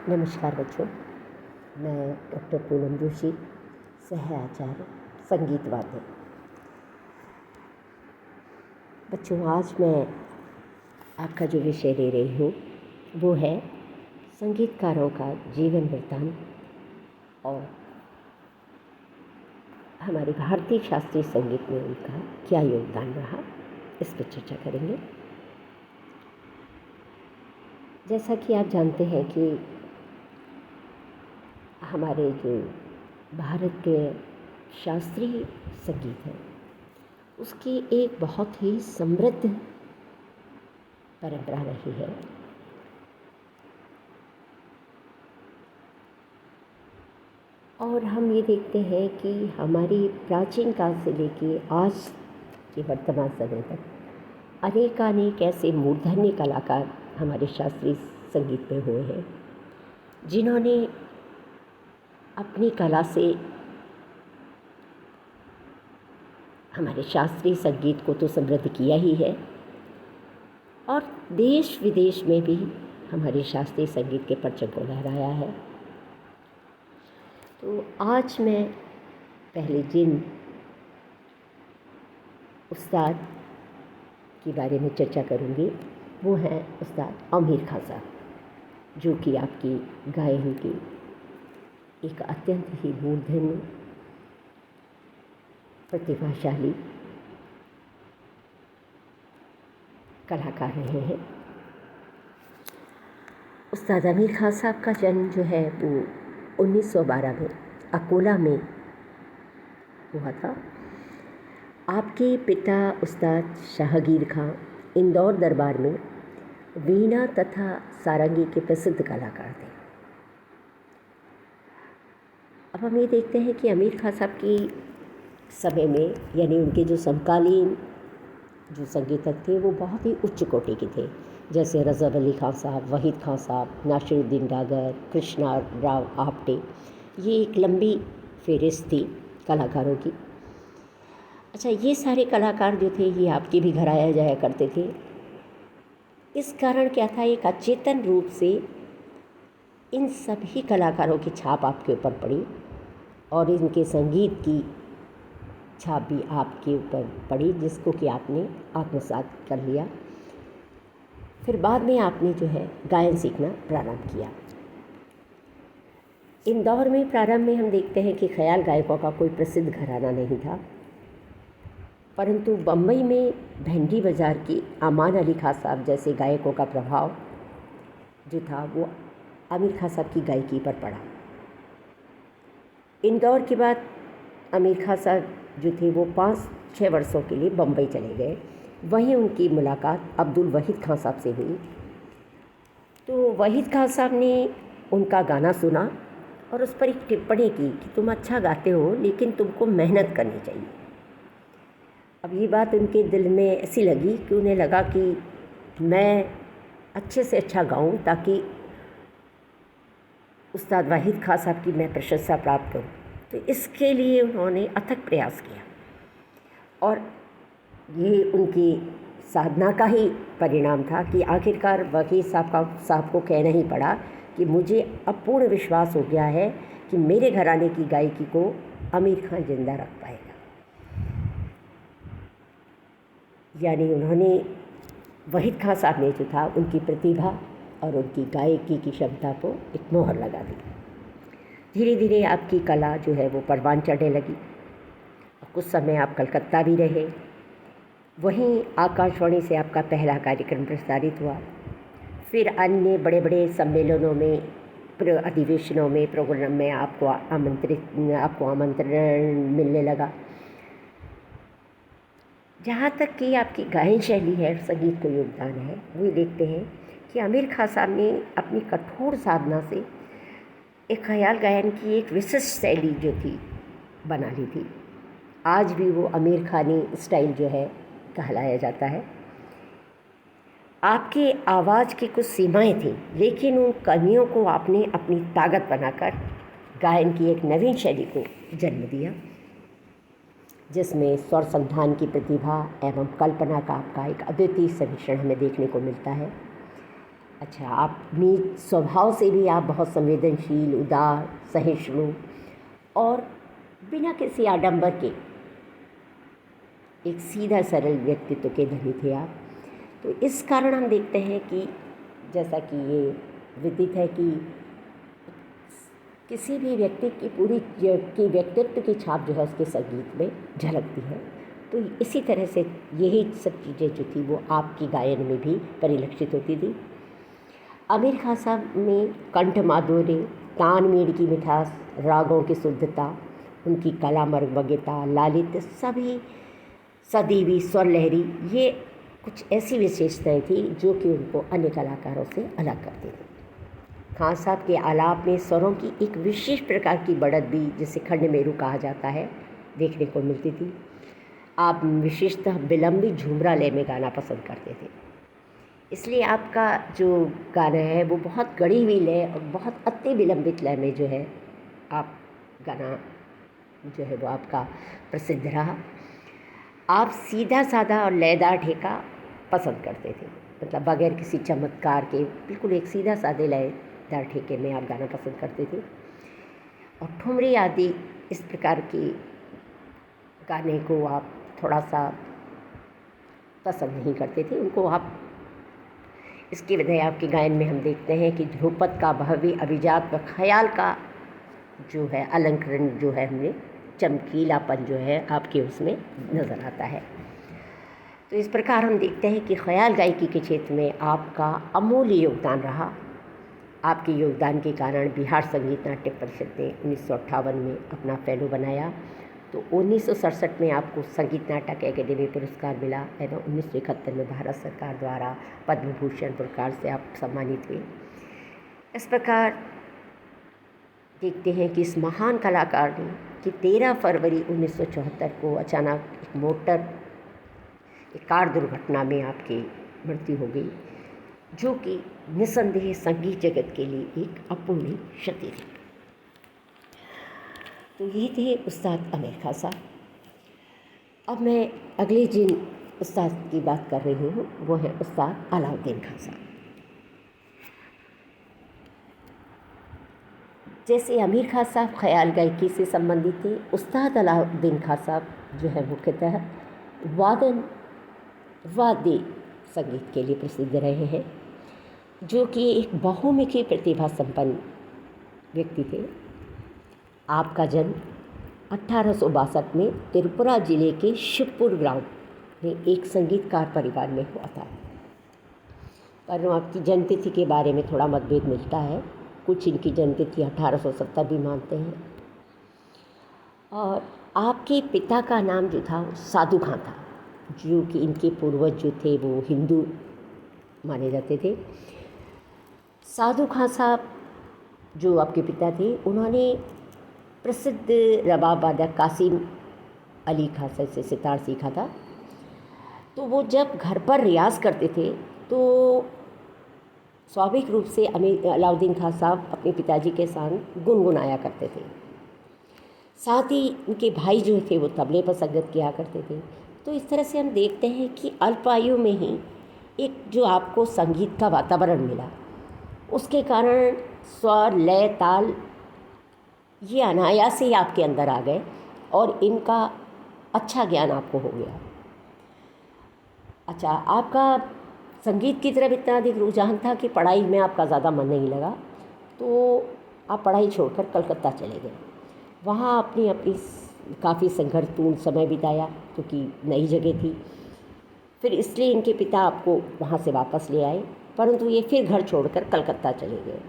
नमस्कार बच्चों, मैं डॉक्टर पूनम जोशी, सह आचार्य संगीत वाद्य। बच्चों, आज मैं आपका जो विषय ले रही हूँ वो है संगीतकारों का जीवन वृत्तांत और हमारे भारतीय शास्त्रीय संगीत में उनका क्या योगदान रहा, इस पर चर्चा करेंगे। जैसा कि आप जानते हैं कि हमारे जो भारत के शास्त्रीय संगीत है उसकी एक बहुत ही समृद्ध परंपरा रही है। और हम ये देखते हैं कि हमारी प्राचीन काल से लेके आज के वर्तमान समय तक अनेकानेक ऐसे मूर्धन्य कलाकार हमारे शास्त्रीय संगीत में हुए हैं जिन्होंने अपनी कला से हमारे शास्त्रीय संगीत को तो समृद्ध किया ही है और देश विदेश में भी हमारे शास्त्रीय संगीत के परचम को लहराया है। तो आज मैं पहले जिन उस्ताद के बारे में चर्चा करूँगी वो हैं उस्ताद आमिर खां साहब, जो कि आपकी गायन की एक अत्यंत ही मूर्धन्य प्रतिभाशाली कलाकार रहे हैं। उस्ताद आमिर खां साहब का जन्म जो है वो 1912 में अकोला में हुआ था। आपके पिता उस्ताद शाहगीर खां इंदौर दरबार में वीणा तथा सारंगी के प्रसिद्ध कलाकार थे। अब हम ये देखते हैं कि आमिर खां साहब की समय में, यानी उनके जो समकालीन जो संगीतज्ञ थे वो बहुत ही उच्च कोटि के थे, जैसे रज़ा अली खां साहब, वहीद खां साहब, नासिरुद्दीन डागर, कृष्णा राव आप्टे। ये एक लंबी फेहरिस्त थी कलाकारों की। अच्छा, ये सारे कलाकार जो थे ये आपके भी घर आया जाया करते थे। इस कारण क्या था, एक अचेतन रूप से इन सभी कलाकारों की छाप आपके ऊपर पड़ी और इनके संगीत की छाप भी आपके ऊपर पड़ी, जिसको कि आपने आत्मसात कर लिया। फिर बाद में आपने जो है गायन सीखना प्रारंभ किया। इंदौर में प्रारंभ में हम देखते हैं कि ख्याल गायकों का कोई प्रसिद्ध घराना नहीं था, परंतु बम्बई में भेंडी बाज़ार की अमान अली खां साहब जैसे गायकों का प्रभाव जो था वो आमिर खां साहब की गायकी पर पड़ा। इंदौर के बाद आमिर खां साहब जो थे वो 5-6 वर्षों के लिए बम्बई चले गए। वहीं उनकी मुलाकात अब्दुल वहीद खां साहब से हुई। तो वहीद खां साहब ने उनका गाना सुना और उस पर एक टिप्पणी की कि तुम अच्छा गाते हो लेकिन तुमको मेहनत करनी चाहिए। अब ये बात उनके दिल में ऐसी लगी कि उन्हें लगा कि मैं अच्छे से अच्छा गाऊं ताकि उस्ताद वहीद खां साहब की मैं प्रशंसा प्राप्त करूं। तो इसके लिए उन्होंने अथक प्रयास किया और ये उनकी साधना का ही परिणाम था कि आखिरकार वहीद साहब को कहना ही पड़ा कि मुझे अब पूर्ण विश्वास हो गया है कि मेरे घराने की गायकी को आमिर खां जिंदा रख पाएगा। यानी उन्होंने वहीद खां साहब ने जो था उनकी प्रतिभा और उनकी गायकी की क्षमता को एक मोहर लगा दी। धीरे धीरे आपकी कला जो है वो परवान चढ़ने लगी। कुछ समय आप कलकत्ता भी रहे। वहीं आकाशवाणी से आपका पहला कार्यक्रम प्रसारित हुआ। फिर अन्य बड़े बड़े सम्मेलनों में, अधिवेशनों में, प्रोग्राम में आपको आमंत्रण मिलने लगा। जहाँ तक कि आपकी गायन शैली है, संगीत को योगदान है, वो देखते हैं कि आमिर खां साहब ने अपनी कठोर साधना से एक ख्याल गायन की एक विशिष्ट शैली जो थी बना ली थी। आज भी वो आमिर खानी स्टाइल जो है कहलाया जाता है। आपकी आवाज़ की कुछ सीमाएं थीं, लेकिन उन कमियों को आपने अपनी ताकत बनाकर गायन की एक नवीन शैली को जन्म दिया, जिसमें स्वर संधान की प्रतिभा एवं कल्पना का आपका एक अद्वितीय सम्मिश्रण हमें देखने को मिलता है। अच्छा, आप अपनी स्वभाव से भी आप बहुत संवेदनशील, उदार, सहिष्णु और बिना किसी आडंबर के एक सीधा सरल व्यक्तित्व के धनी थे आप। तो इस कारण हम देखते हैं कि जैसा कि ये विदित है कि किसी भी व्यक्ति की पूरी की व्यक्तित्व की छाप जो है उसके संगीत में झलकती है। तो इसी तरह से यही सब चीज़ें जो थी वो आपकी गायन में भी परिलक्षित होती थी। आमिर खान साहब में कंठ माधुर्य, तान मीड़ की मिठास, रागों की शुद्धता, उनकी कला मर्मज्ञता, लालित्य, सभी सदीवी स्वर लहरी, ये कुछ ऐसी विशेषताएं थी जो कि उनको अन्य कलाकारों से अलग करती थी। खान साहब के आलाप में स्वरों की एक विशेष प्रकार की बढ़त भी, जिसे खंड मेरू कहा जाता है, देखने को मिलती थी। आप विशेषतः विलंबी झुमरा लय में गाना पसंद करते थे, इसलिए आपका जो गाना है वो बहुत गढ़ी हुई लय और बहुत अति विलंबित लय में जो है आप गाना जो है वो आपका प्रसिद्ध रहा। आप सीधा साधा और लयदार ठेका पसंद करते थे, मतलब बगैर किसी चमत्कार के बिल्कुल एक सीधा साधे लयदार ठेके में आप गाना पसंद करते थे। और ठुमरी आदि इस प्रकार के गाने को आप थोड़ा सा पसंद नहीं करते थे, उनको आप इसके बजाय आपके गायन में हम देखते हैं कि ध्रुपद का भव्य अभिजात व ख्याल का जो है अलंकरण जो है हमें चमकीलापन जो है आपके उसमें नज़र आता है। तो इस प्रकार हम देखते हैं कि ख्याल गायकी के क्षेत्र में आपका अमूल्य योगदान रहा। आपके योगदान के कारण बिहार संगीत नाट्य परिषद ने 1958 में अपना फेलो बनाया। तो 1967 में आपको संगीत नाटक अकेडमी पुरस्कार मिला एवं 1971 में भारत सरकार द्वारा पद्म भूषण पुरस्कार से आप सम्मानित हुए। इस प्रकार देखते हैं कि इस महान कलाकार ने कि 13 फरवरी 1974 को अचानक एक कार दुर्घटना में आपकी मृत्यु हो गई, जो कि निस्संदेह संगीत जगत के लिए एक अपूर्णीय क्षति थी। तो ये थे उस्ताद आमिर खान साहब। अब मैं अगले जिन उस्ताद की बात कर रही हूँ वो है उस्ताद अलाउद्दीन खान साहब। जैसे आमिर खान साहब ख्याल गायकी से संबंधित थे, उस्ताद अलाउद्दीन खान साहब जो है मुख्यतः वाद्य संगीत के लिए प्रसिद्ध रहे हैं, जो कि एक बहुमुखी प्रतिभा संपन्न व्यक्ति थे। आपका जन्म 1862 में त्रिपुरा जिले के शिवपुर ग्राम में एक संगीतकार परिवार में हुआ था, पर आपकी जन्मतिथि के बारे में थोड़ा मतभेद मिलता है। कुछ इनकी जन्मतिथि 1870 भी मानते हैं। और आपके पिता का नाम जो था साधु खां था, जो कि इनके पूर्वज जो थे वो हिंदू माने जाते थे। साधु खां साहब जो आपके पिता थे, उन्होंने प्रसिद्ध रबाब वादक कासिम अली खां से सितार सीखा था। तो वो जब घर पर रियाज़ करते थे तो स्वाभाविक रूप से अलाउद्दीन खान साहब अपने पिताजी के साथ गुनगुनाया करते थे। साथ ही उनके भाई जो थे वो तबले पर संगत किया करते थे। तो इस तरह से हम देखते हैं कि अल्प आयु में ही एक जो आपको संगीत का वातावरण मिला, उसके कारण स्वर, लय, ताल ये अनायास ही आपके अंदर आ गए और इनका अच्छा ज्ञान आपको हो गया। अच्छा, आपका संगीत की तरफ इतना अधिक रुझान था कि पढ़ाई में आपका ज़्यादा मन नहीं लगा, तो आप पढ़ाई छोड़कर कलकत्ता चले गए। वहाँ अपनी काफ़ी संघर्षपूर्ण समय बिताया, क्योंकि नई जगह थी। फिर इसलिए इनके पिता आपको वहाँ से वापस ले आए, परंतु ये फिर घर छोड़कर कलकत्ता चले गए।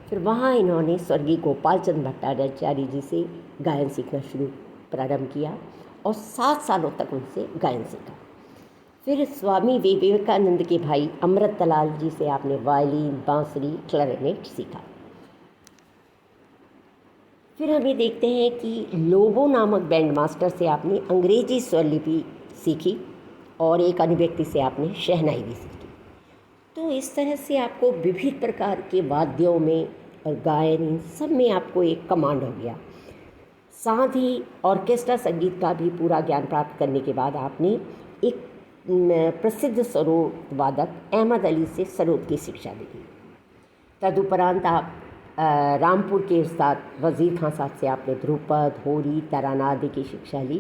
फिर वहाँ इन्होंने स्वर्गीय गोपाल चंद भट्टाचार्य जी से गायन सीखना प्रारंभ किया और 7 सालों तक उनसे गायन सीखा। फिर स्वामी विवेकानंद के भाई अमृतलाल जी से आपने वायलिन, बांसुरी, क्लैरिनेट सीखा। फिर हम ये देखते हैं कि लोबो नामक बैंड मास्टर से आपने अंग्रेजी स्वरलिपि सीखी और एक अन्य व्यक्ति से आपने शहनाई भी सीखी। तो इस तरह से आपको विभिन्न प्रकार के वाद्यों में और गायन, इन सब में आपको एक कमांड हो गया। साथ ही ऑर्केस्ट्रा संगीत का भी पूरा ज्ञान प्राप्त करने के बाद आपने एक प्रसिद्ध सरोद वादक अहमद अली से सरोद की शिक्षा ली। तदुपरांत आप रामपुर के उस्ताद वज़ीर खां साहब से आपने ध्रुपद, होरी, तराना आदि की शिक्षा ली।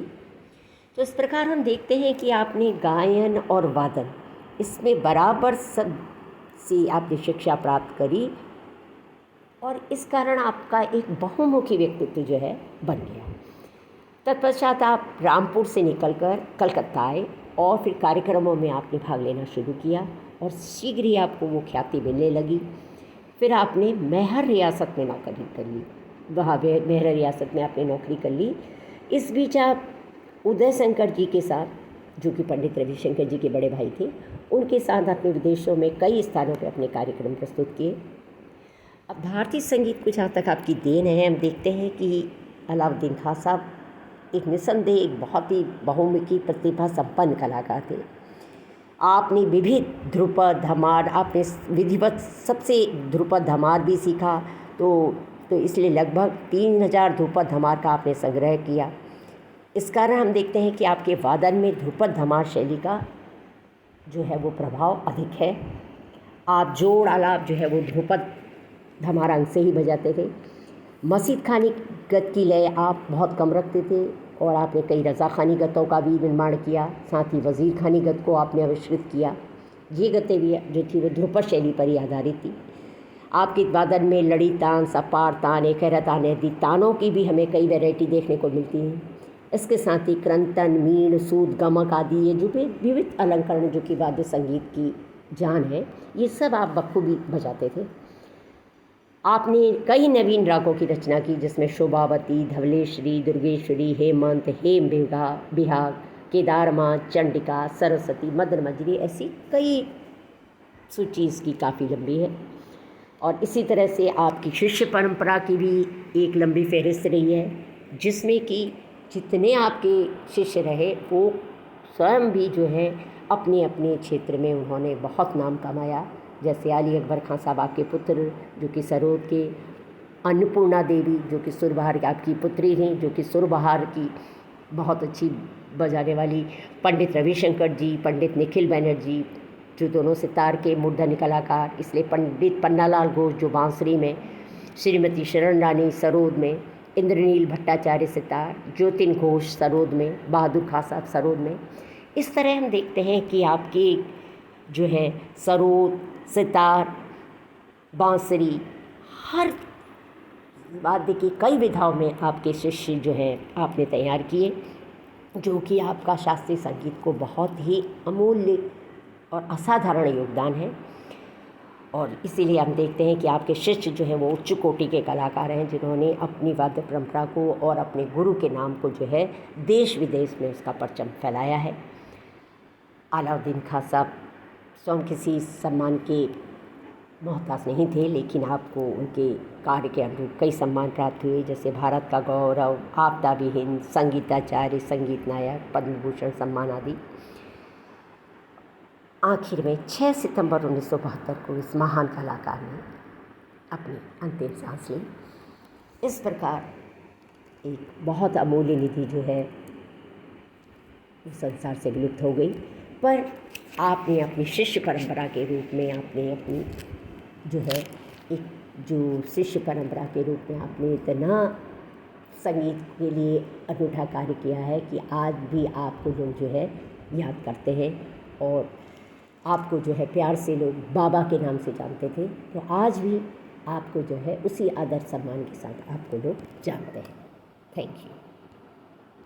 तो इस प्रकार हम देखते हैं कि आपने गायन और वादन इसमें बराबर सब से आपने शिक्षा प्राप्त करी और इस कारण आपका एक बहुमुखी व्यक्तित्व जो है बन गया। तत्पश्चात आप रामपुर से निकलकर कलकत्ता आए और फिर कार्यक्रमों में आपने भाग लेना शुरू किया और शीघ्र ही आपको वो ख्याति मिलने लगी। फिर आपने मैहर रियासत में नौकरी कर ली, वहाँ मैहर रियासत में आपने नौकरी कर ली। इस बीच आप उदय शंकर जी के साथ, जो कि पंडित रविशंकर जी के बड़े भाई थे, उनके साथ अपने विदेशों में कई स्थानों पर अपने कार्यक्रम प्रस्तुत किए। अब भारतीय संगीत को जहाँ तक आपकी देन है, हम देखते हैं कि अलाउद्दीन खां साहब एक निस्संदेह एक बहुत ही बहुमुखी प्रतिभा संपन्न कलाकार थे। आपने विविध ध्रुपद, धमार, आपने विधिवत सबसे ध्रुपद धमार भी सीखा, तो इसलिए लगभग 3000 ध्रुपद धमार का आपने संग्रह किया। इस कारण हम देखते हैं कि आपके वादन में ध्रुपद धमार शैली का जो है वो प्रभाव अधिक है। आप जोड़ आलाप जो है वो ध्रुपद धमार अंग से ही बजाते थे। मसीद खानी गत की लय आप बहुत कम रखते थे और आपने कई रज़ा खानी गतों का भी निर्माण किया, साथ ही वज़ीर खानी गत को आपने आविष्कृत किया। ये गतें भी जो थी वो ध्रुपद शैली पर ही आधारित थी। आपके वादन में लड़ी तान, सपार तान, एकहरा तान आदि तानों की भी हमें कई वैरायटी देखने को मिलती हैं। इसके साथ ही क्रंतन, मीण, सूद, गमक आदि ये जो भी विविध अलंकरण जो कि वाद्य संगीत की जान है, ये सब आप बखूबी बजाते थे। आपने कई नवीन रागों की रचना की, जिसमें शोभावती, धवलेश्वरी, दुर्गेश्वरी, हेमंत, हेम बिहाग, केदारमा, चंडिका, सरस्वती, मदन मंजरी, ऐसी कई सूची इसकी काफ़ी लंबी है। और इसी तरह से आपकी शिष्य परंपरा की भी एक लंबी फहरिस्त रही है, जिसमें कि जितने आपके शिष्य रहे वो स्वयं भी जो है अपने अपने क्षेत्र में उन्होंने बहुत नाम कमाया। जैसे अली अकबर खां साहब आपके पुत्र, जो कि सरोद के, अन्नपूर्णा देवी जो कि सुरबहार की आपकी पुत्री थी, जो कि सुरबहार की बहुत अच्छी बजाने वाली, पंडित रविशंकर जी, पंडित निखिल बैनर्जी जो दोनों सितार के मूर्धन्य कलाकार, इसलिए पंडित पन्नालाल घोष जो बांसुरी में, श्रीमती शरण रानी सरोद में, इंद्रनील भट्टाचार्य सितार, ज्योतिन घोष सरोद में, बहादुर खां साहब सरोद में। इस तरह हम देखते हैं कि आपके जो है सरोद, सितार, बांसुरी, हर वाद्य की कई विधाओं में आपके शिष्य जो हैं आपने तैयार किए, जो कि आपका शास्त्रीय संगीत को बहुत ही अमूल्य और असाधारण योगदान है। और इसीलिए हम देखते हैं कि आपके शिष्य जो हैं वो उच्च कोटि के कलाकार हैं, जिन्होंने अपनी वाद्य परंपरा को और अपने गुरु के नाम को जो है देश विदेश में उसका परचम फैलाया है। अलाउद्दीन खां साहब स्वयं किसी सम्मान के मोहताज नहीं थे, लेकिन आपको उनके कार्य के अनुरूप कई सम्मान प्राप्त हुए, जैसे भारत का गौरव, आफताबी हिंद, संगीताचार्य, संगीत नायक, पद्म भूषण सम्मान आदि। आखिर में 6 सितंबर 1972 को इस महान कलाकार ने अपनी अंतिम सांस ली। इस प्रकार एक बहुत अमूल्य निधि जो है वो संसार से विलुप्त हो गई, पर आपने अपनी शिष्य परंपरा के रूप में आपने अपनी जो है एक जो शिष्य परंपरा के रूप में आपने इतना संगीत के लिए अनूठा कार्य किया है कि आज भी आपको लोग जो है याद करते हैं और आपको जो है प्यार से लोग बाबा के नाम से जानते थे। तो आज भी आपको जो है उसी आदर सम्मान के साथ आपको लोग जानते हैं। Thank you.